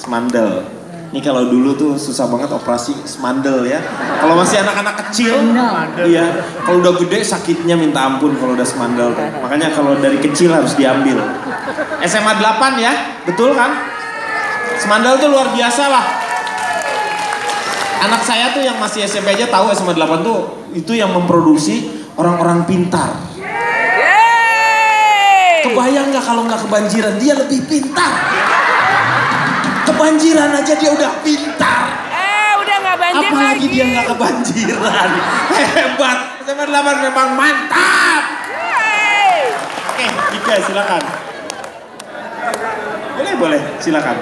Semandel. Ini kalau dulu tuh susah banget operasi semandel ya. Kalau masih anak-anak kecil, iya. Kalau udah gede sakitnya minta ampun kalau udah semandel. Makanya kalau dari kecil harus diambil. SMA 8 ya, betul kan? Semandel tuh luar biasa lah. Anak saya tuh yang masih SMP aja tahu SMA 8 tuh itu yang memproduksi orang-orang pintar. Kebayang nggak kalau nggak kebanjiran, dia lebih pintar. Kebanjiran aja dia udah pintar. Udah nggak banjir apalagi lagi. Dia nggak kebanjiran. Hebat. SMA 8 memang mantap. Oke, Ika silakan. Boleh, silakan.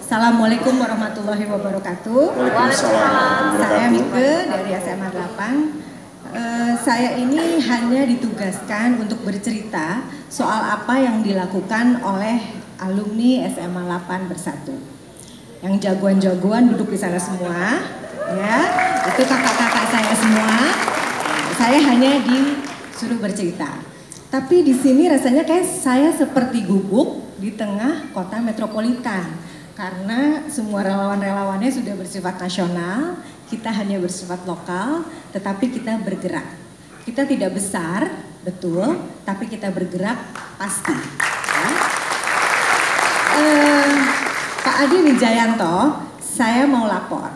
Assalamualaikum warahmatullahi wabarakatuh. Waalaikumsalam. Saya Mike dari SMA 8. Saya ini hanya ditugaskan untuk bercerita soal apa yang dilakukan oleh alumni SMA 8 Bersatu. Yang jagoan-jagoan duduk di sana semua, ya. Itu kakak-kakak saya semua. Saya hanya disuruh bercerita. Tapi di sini rasanya kayak saya seperti gubuk di tengah kota metropolitan. Karena semua relawan-relawannya sudah bersifat nasional, kita hanya bersifat lokal, tetapi kita bergerak. Kita tidak besar, betul, tapi kita bergerak pasti. Ya. Pak Adi Wijayanto, saya mau lapor.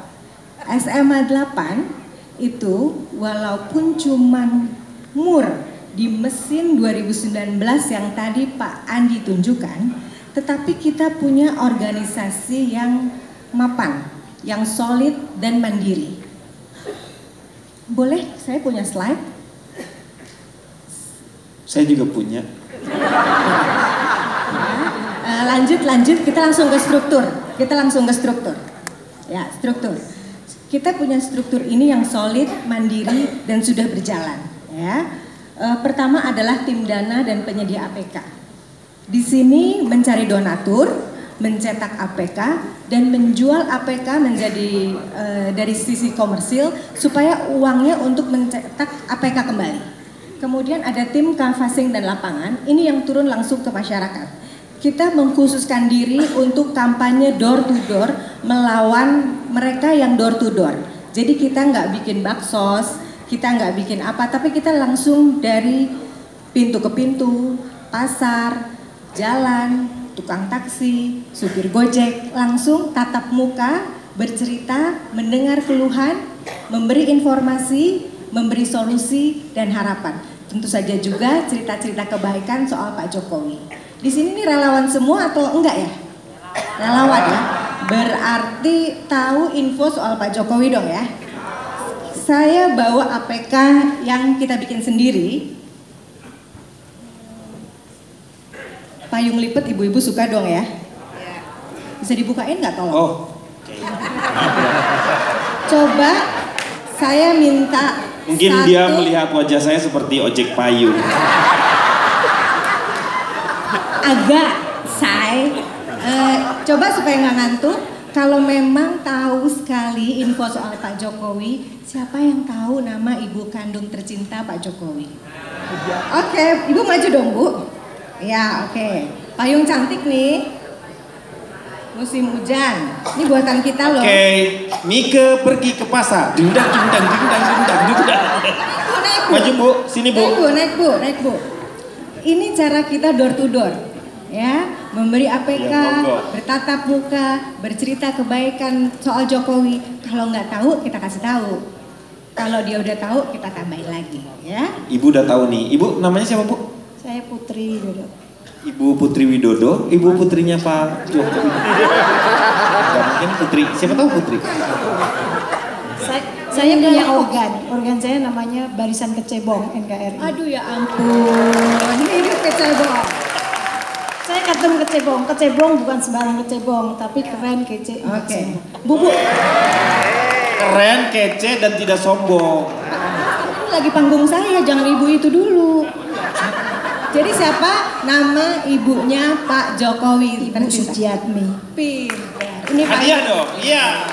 SMA 8 itu walaupun cuman mur di mesin 2019 yang tadi Pak Andi tunjukkan, tetapi kita punya organisasi yang mapan, yang solid dan mandiri. Boleh saya punya slide? Saya juga punya. Lanjut, kita langsung ke struktur. Ya, struktur. Kita punya struktur ini yang solid, mandiri, dan sudah berjalan. Ya. Pertama adalah tim dana dan penyedia APK. Di sini mencari donatur, mencetak APK, dan menjual APK menjadi dari sisi komersil supaya uangnya untuk mencetak APK kembali. Kemudian ada tim canvassing dan lapangan, ini yang turun langsung ke masyarakat. Kita mengkhususkan diri untuk kampanye door to door melawan mereka yang door to door. Jadi kita nggak bikin baksos, kita nggak bikin apa, tapi kita langsung dari pintu ke pintu, pasar, jalan, tukang taksi, supir gojek, langsung tatap muka, bercerita, mendengar keluhan, memberi informasi, memberi solusi dan harapan. Tentu saja juga cerita-cerita kebaikan soal Pak Jokowi. Di sini nih relawan semua atau enggak ya? Relawan ya. Berarti tahu info soal Pak Jokowi dong ya. Saya bawa APK yang kita bikin sendiri. Payung lipat ibu-ibu suka dong ya. Bisa dibukain nggak tolong? Oh. Coba saya minta Mungkin dia melihat wajah saya seperti ojek payung. Agak say. Coba supaya nggak ngantuk. Kalau memang tahu sekali info soal Pak Jokowi, siapa yang tahu nama ibu kandung tercinta Pak Jokowi? Oke, ibu maju dong bu. Ya oke. Payung cantik nih. Musim hujan. Ini buatan kita loh. Oke, Mike pergi ke pasar. Dendang. Maju bu, sini bu. Naik bu. Ini cara kita door to door. Ya, memberi APK, bertatap muka, bercerita kebaikan soal Jokowi. Kalau nggak tahu, kita kasih tahu. Kalau dia udah tahu, kita tambahin lagi, ya. Ibu udah tahu nih. Ibu namanya siapa bu? Saya Putri Widodo. Ibu Putri Widodo. Ibu putrinya Pak Jokowi. Gak mungkin Putri. Siapa tahu Putri? Saya punya organ saya namanya Barisan Kecebong NKRI. Aduh ya ampun, hidup Kecebong. Saya ketum Kecebong bukan sembarang Kecebong, tapi keren, kece. Oke. Bu. Keren, kece, dan tidak sombong. Ini lagi panggung saya, jangan ibu itu dulu. Jadi siapa nama ibunya Pak Jokowi? Ibu Sujiatmi. Pintar. Ini Hadiah dong, iya.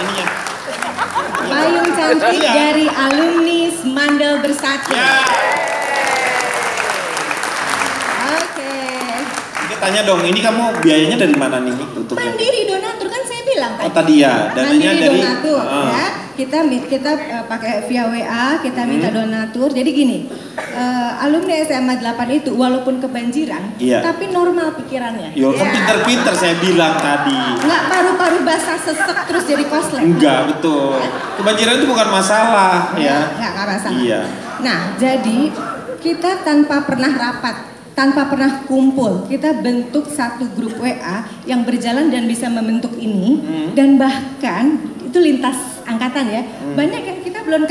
Ininya. payung cantik dari alumni Semandel Bersatu. Ya. Oke. tanya dong, ini kamu biayanya dari mana nih untuk Mandiri donatur kan saya bilang tadi. Oh tadi ya, dananya Mandiri dari donatur ya. Kita pakai via WA, kita minta donatur. Jadi gini, alumni SMA 8 itu walaupun kebanjiran, tapi normal pikirannya. Yo, kan pinter-pinter saya bilang tadi. Enggak paru-paru basah sesek terus jadi koslet. Enggak, betul. Kebanjiran itu bukan masalah ya. Enggak masalah. Iya. Nah, jadi kita tanpa pernah rapat, tanpa pernah kumpul, kita bentuk satu grup WA yang berjalan dan bisa membentuk ini, dan bahkan itu lintas angkatan ya, banyak yang kita belum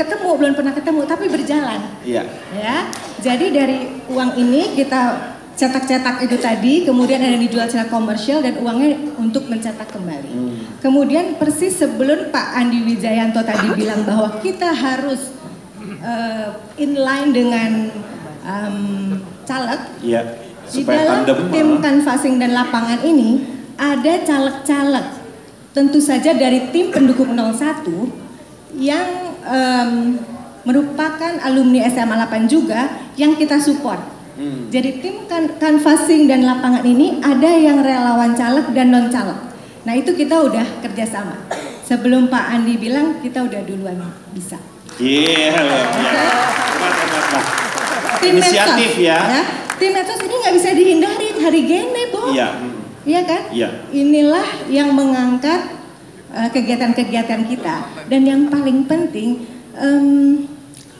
pernah ketemu, tapi berjalan. Iya. Ya, jadi dari uang ini kita cetak-cetak itu tadi, kemudian ada yang dijual secara komersial dan uangnya untuk mencetak kembali. Kemudian persis sebelum Pak Andi Wijayanto tadi bilang bahwa kita harus inline dengan caleg. Iya. Di dalam tim canvassing dan lapangan ini ada caleg-caleg, tentu saja dari tim pendukung 01 yang merupakan alumni SMA 8 juga yang kita support. Jadi tim canvassing dan lapangan ini ada yang relawan caleg dan non caleg. Nah itu kita udah kerjasama. Sebelum Pak Andi bilang kita udah duluan bisa. Iya. Tim inisiatif medsos, ya. Tim medsos ini nggak bisa dihindari hari gini, Bo. Iya. Iya kan? Iya. Inilah yang mengangkat kegiatan-kegiatan kita. Dan yang paling penting,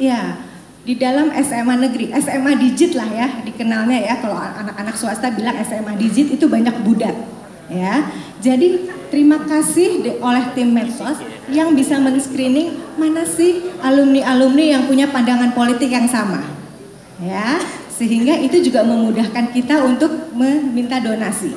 ya di dalam SMA negeri, SMA digit lah ya dikenalnya ya. Kalau anak-anak swasta bilang SMA digit itu banyak budak. Ya, jadi terima kasih oleh tim medsos yang bisa men-screening mana sih alumni-alumni yang punya pandangan politik yang sama, ya, sehingga itu juga memudahkan kita untuk meminta donasi.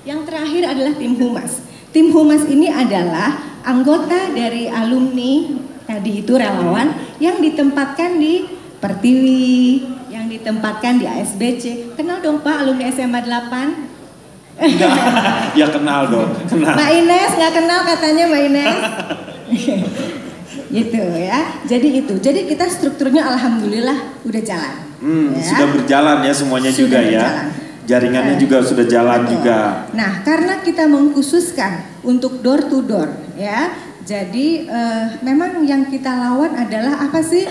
Yang terakhir adalah tim humas. Tim humas ini adalah anggota dari alumni tadi itu relawan yang ditempatkan di Pertiwi, yang ditempatkan di ASBC. Kenal dong Pak alumni SMA 8? Enggak, ya kenal dong, kenal. Mbak Ines nggak kenal katanya Mbak Ines. Gitu ya. Jadi kita strukturnya alhamdulillah udah jalan. Ya. Sudah berjalan ya semuanya sudah juga berjalan. Ya. Jaringannya juga sudah jalan. Betul. Juga. Nah, karena kita mengkhususkan untuk door to door ya. Jadi memang yang kita lawan adalah apa sih?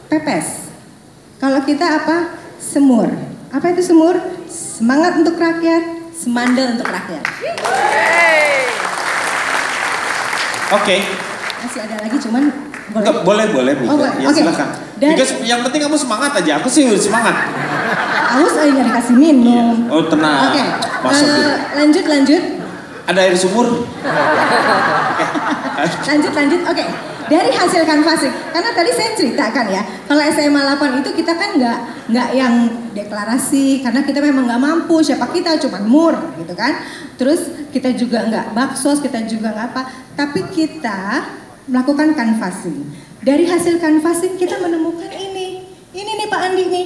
Pepes. Kalau kita apa? Semur. Apa itu semur? Semangat untuk rakyat. Semandel untuk rakyat. Oke. Masih ada lagi cuman boleh. Boleh. Ya silakan. Because yang penting kamu semangat aja. Aku sih semangat. Haus aja nyari kasih minum. Iya. Oh tenang. Oke. Lanjut. Ada air sumur? Lanjut. Oke. Dari hasil canvassing, karena tadi saya ceritakan ya, kalau SMA 8 itu kita kan nggak yang deklarasi, karena kita memang nggak mampu, siapa kita cuma mur gitu kan. Terus kita juga nggak baksos, kita juga nggak apa, tapi kita melakukan canvassing. Dari hasil canvassing kita menemukan ini nih Pak Andi nih,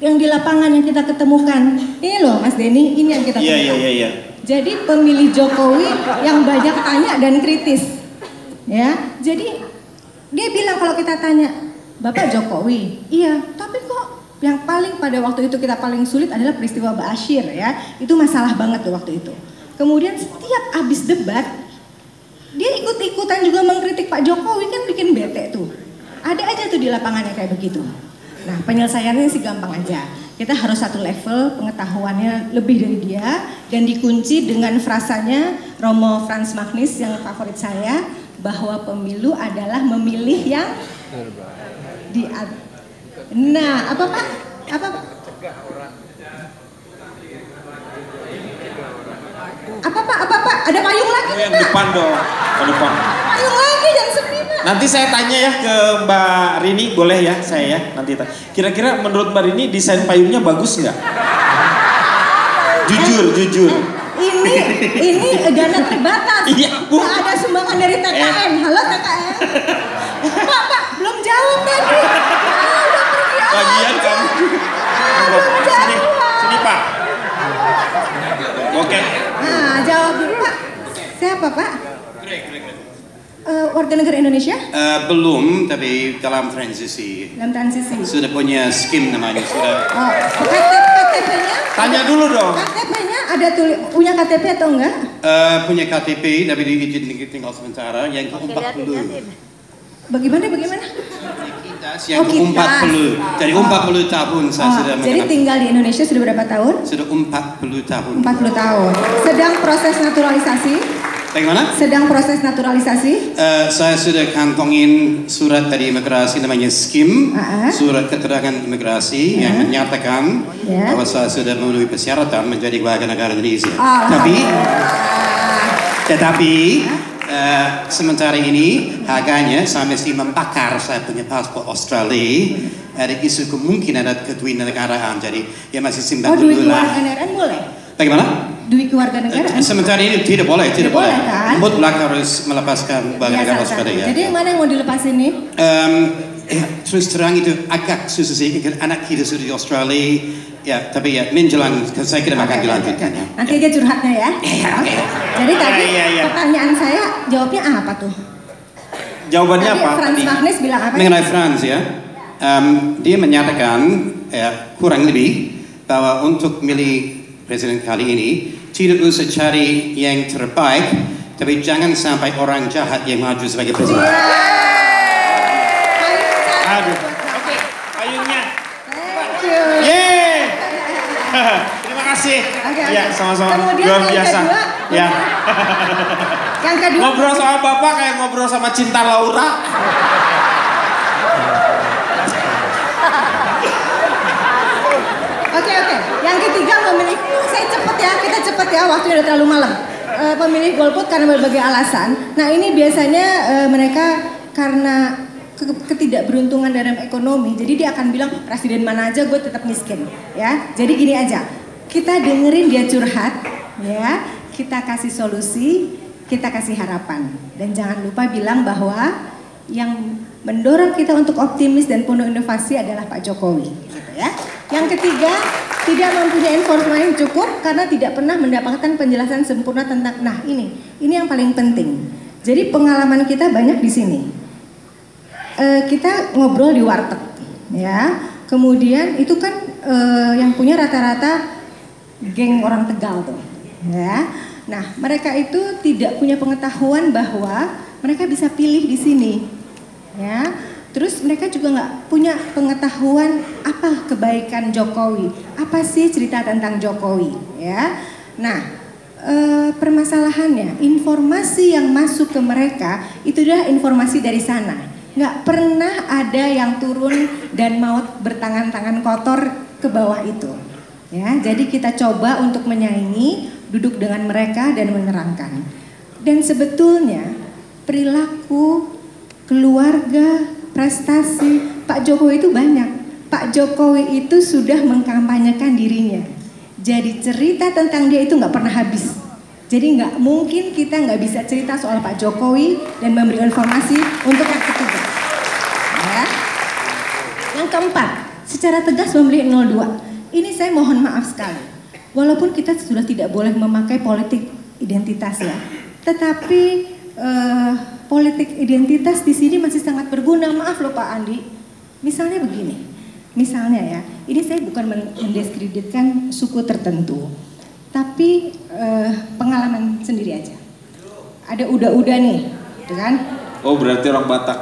yang di lapangan yang kita ketemukan. Ini loh Mas Denny, ini yang kita temukan. Iya. Jadi pemilih Jokowi yang banyak tanya dan kritis. Ya, jadi dia bilang kalau kita tanya, Bapak Jokowi, iya, tapi kok yang paling pada waktu itu kita paling sulit adalah peristiwa Ba'asyir ya, itu masalah banget tuh waktu itu. Kemudian setiap habis debat, dia ikut-ikutan juga mengkritik Pak Jokowi, kan bikin bete tuh. Ada aja tuh di lapangannya kayak begitu. Nah penyelesaiannya sih gampang aja, kita harus satu level pengetahuannya lebih dari dia, dan dikunci dengan frasanya Romo Franz Magnis yang favorit saya, bahwa pemilu adalah memilih yang nah apa Pak? Apa Pak? Ada payung lagi yang Pak? Depan dong, ke depan. Payung lagi jam 9. Nanti saya tanya ya ke Mbak Rini, boleh ya saya ya nanti. Kira-kira menurut Mbak Rini desain payungnya bagus nggak? Jujur. Ini dana terbatas. Iya, nggak ada sumbangan dari TKN. Halo TKN. Pak, belum jawab tadi. Udah pergi aja. Bagian kamu. Sini Pak. Oke. Nah, jawab dulu Pak. Siapa Pak? Warga negara Indonesia? Belum, tapi dalam transisi. Dalam transisi. Sudah punya skim namanya, sudah. Oh, KTP KTP-nya? Tanya dulu dong. KTP-nya ada punya KTP atau enggak? Punya KTP, tapi diizin tinggal sementara yang ke-40. Bagaimana? Yang ke-40. Jadi 40 tahun saya sudah mengenal. Jadi tinggal di Indonesia sudah berapa tahun? Sudah 40 tahun. 40 tahun. Sedang proses naturalisasi? Bagaimana? Sedang proses naturalisasi? Saya sudah kantongin surat dari imigrasi namanya SKIM, surat keterangan imigrasi yang menyatakan bahwa saya sudah memenuhi persyaratan menjadi warga negara Indonesia. Tetapi sementara ini harganya saya mesti membakar saya punya paspor Australia. Ada isu kemungkinan ada kedua-negaraan, jadi ya masih simpan dulu lah. Duit kewarganegaraan boleh? Bagaimana? Duit kewarganegaraan? Sementara ini tidak boleh. Kan? Mutlak harus melepaskan warga negara Australia. Jadi yang mana yang mau dilepasin nih? Terus terang itu agak susah sih, anak kita sudah di Australia. Ya, tapi ya menjelang, saya kira akan dilanjutkan ya. Nanti aja curhatnya ya. Jadi tadi pertanyaan saya jawabnya apa tuh? Jawabannya apa? Franz Magnes bilang apa? Mengenai Franz ya, dia menyatakan kurang lebih bahwa untuk milih presiden kali ini tidak usah cari yang terbaik, tapi jangan sampai orang jahat yang maju sebagai presiden. Aduh. Oke, payungnya. Thank you. Yeay. Terima kasih. Ya, sama-sama. Luar biasa. Ya. Yang kedua. Ngobrol sama Bapak kayak ngobrol sama Cinta Laura. Oke. Yang ketiga memilih, saya cepet ya, kita cepet ya, waktunya udah terlalu malam. Pemilih golput karena berbagai alasan. Nah ini biasanya mereka karena ketidakberuntungan dalam ekonomi, jadi dia akan bilang presiden mana aja gue tetap miskin, ya. Jadi gini aja, kita dengerin dia curhat, ya, kita kasih solusi, kita kasih harapan, dan jangan lupa bilang bahwa yang mendorong kita untuk optimis dan penuh inovasi adalah Pak Jokowi, gitu ya. Yang ketiga, tidak mempunyai informasi yang cukup karena tidak pernah mendapatkan penjelasan sempurna tentang, nah ini yang paling penting. Jadi pengalaman kita banyak di sini. Kita ngobrol di warteg, ya. Kemudian itu kan yang punya rata-rata geng orang Tegal tuh, ya. Nah, mereka itu tidak punya pengetahuan bahwa mereka bisa pilih di sini, ya. Terus mereka juga nggak punya pengetahuan apa kebaikan Jokowi, apa sih cerita tentang Jokowi, ya. Nah, permasalahannya informasi yang masuk ke mereka itu adalah informasi dari sana. Nggak pernah ada yang turun dan mau bertangan-tangan kotor ke bawah itu, ya. Jadi kita coba untuk menyaingi, duduk dengan mereka dan menerangkan. Dan sebetulnya perilaku keluarga, prestasi Pak Jokowi itu banyak. Pak Jokowi itu sudah mengkampanyekan dirinya. Jadi cerita tentang dia itu nggak pernah habis. Jadi nggak mungkin kita nggak bisa cerita soal Pak Jokowi dan memberi informasi untuk yang ketiga. Ya. Yang keempat, secara tegas memilih 02. Ini saya mohon maaf sekali. Walaupun kita sudah tidak boleh memakai politik identitas ya, tetapi politik identitas di sini masih sangat berguna. Maaf loh Pak Andi. Misalnya begini. Misalnya ya, ini saya bukan mendiskreditkan suku tertentu, tapi pengalaman sendiri aja. Ada uda-uda nih, gitu kan? Oh berarti orang Batak.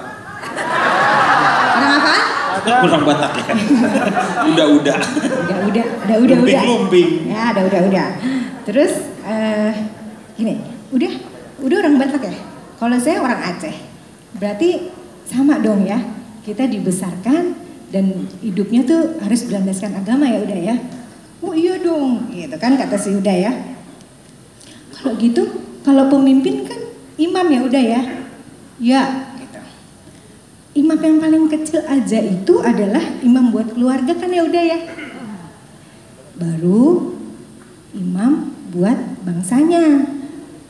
Orang apa? Orang Batak ya. Uda-uda. Ada uda-uda. Lumping. Ya, ada uda-uda. Terus gini, udah orang Batak ya. Kalau saya orang Aceh, berarti sama dong ya. Kita dibesarkan dan hidupnya tuh harus berlandaskan agama ya udah ya. Oh iya dong, gitu kan kata si Uda ya. Kalau gitu, kalau pemimpin kan imam ya udah ya. Ya, gitu. Imam yang paling kecil aja itu adalah imam buat keluarga kan ya udah ya. Baru imam buat bangsanya.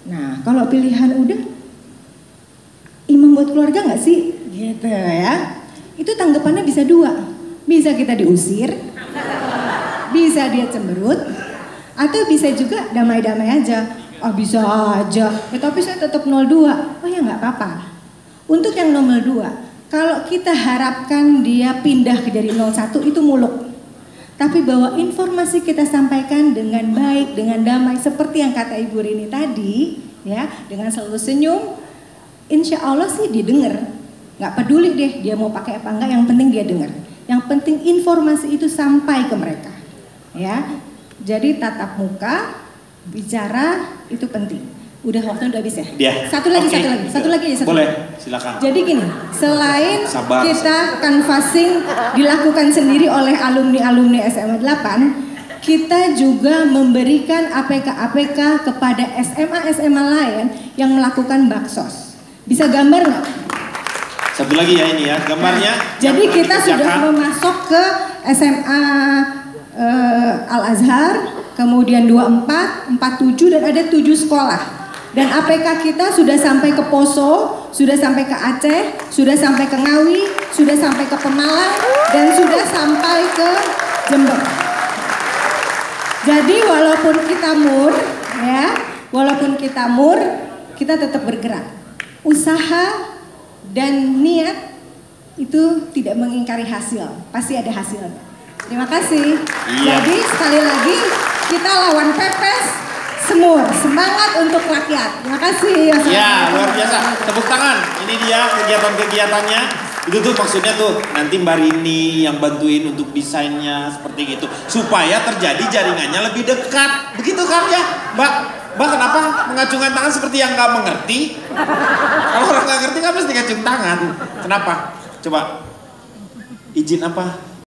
Nah, kalau pilihan udah imam buat keluarga nggak sih? Gitu ya. Itu tanggapannya bisa dua. Bisa kita diusir, bisa dia cemberut, atau bisa juga damai-damai aja. Oh bisa aja, ya, tapi saya tetap 02. Oh ya nggak apa-apa. Untuk yang nomor 2, kalau kita harapkan dia pindah ke dari 01 itu muluk. tapi bahwa informasi kita sampaikan dengan baik, dengan damai, seperti yang kata Ibu Rini tadi, ya, dengan selalu senyum, insya Allah sih didengar. Nggak peduli deh dia mau pakai apa enggak, yang penting dia dengar. Yang penting informasi itu sampai ke mereka, ya. Jadi tatap muka, bicara itu penting. Udah waktunya udah habis ya? Ya. Satu lagi. Boleh, silakan. Jadi gini, selain Sabar. kita canvassing dilakukan sendiri oleh alumni-alumni SMA 8, kita juga memberikan APK-APK kepada SMA-SMA lain yang melakukan baksos. Bisa gambar nggak? Satu lagi ya ini ya, gambarnya. Nah, jadi kita sudah memasuk ke SMA Al-Azhar, kemudian 24, 47 dan ada 7 sekolah. Dan APK kita sudah sampai ke Poso, sudah sampai ke Aceh, sudah sampai ke Ngawi, sudah sampai ke Pemalang, dan sudah sampai ke Jember. Jadi walaupun kita mur, kita tetap bergerak. Usaha dan niat itu tidak mengingkari hasil, pasti ada hasilnya. Terima kasih. Iya. Jadi sekali lagi kita lawan pepes. Semur, semangat untuk rakyat. Terima kasih. Ya, luar biasa. Tepuk tangan. Ini dia kegiatan-kegiatannya. Itu tuh maksudnya tuh nanti Mbak Rini yang bantuin untuk desainnya seperti gitu. Supaya terjadi jaringannya lebih dekat. Begitu kan ya, Mbak? Mbak kenapa mengacungkan tangan seperti yang nggak mengerti? Kalau orang nggak ngerti kan mesti ngacung tangan. Kenapa? Coba. Izin apa?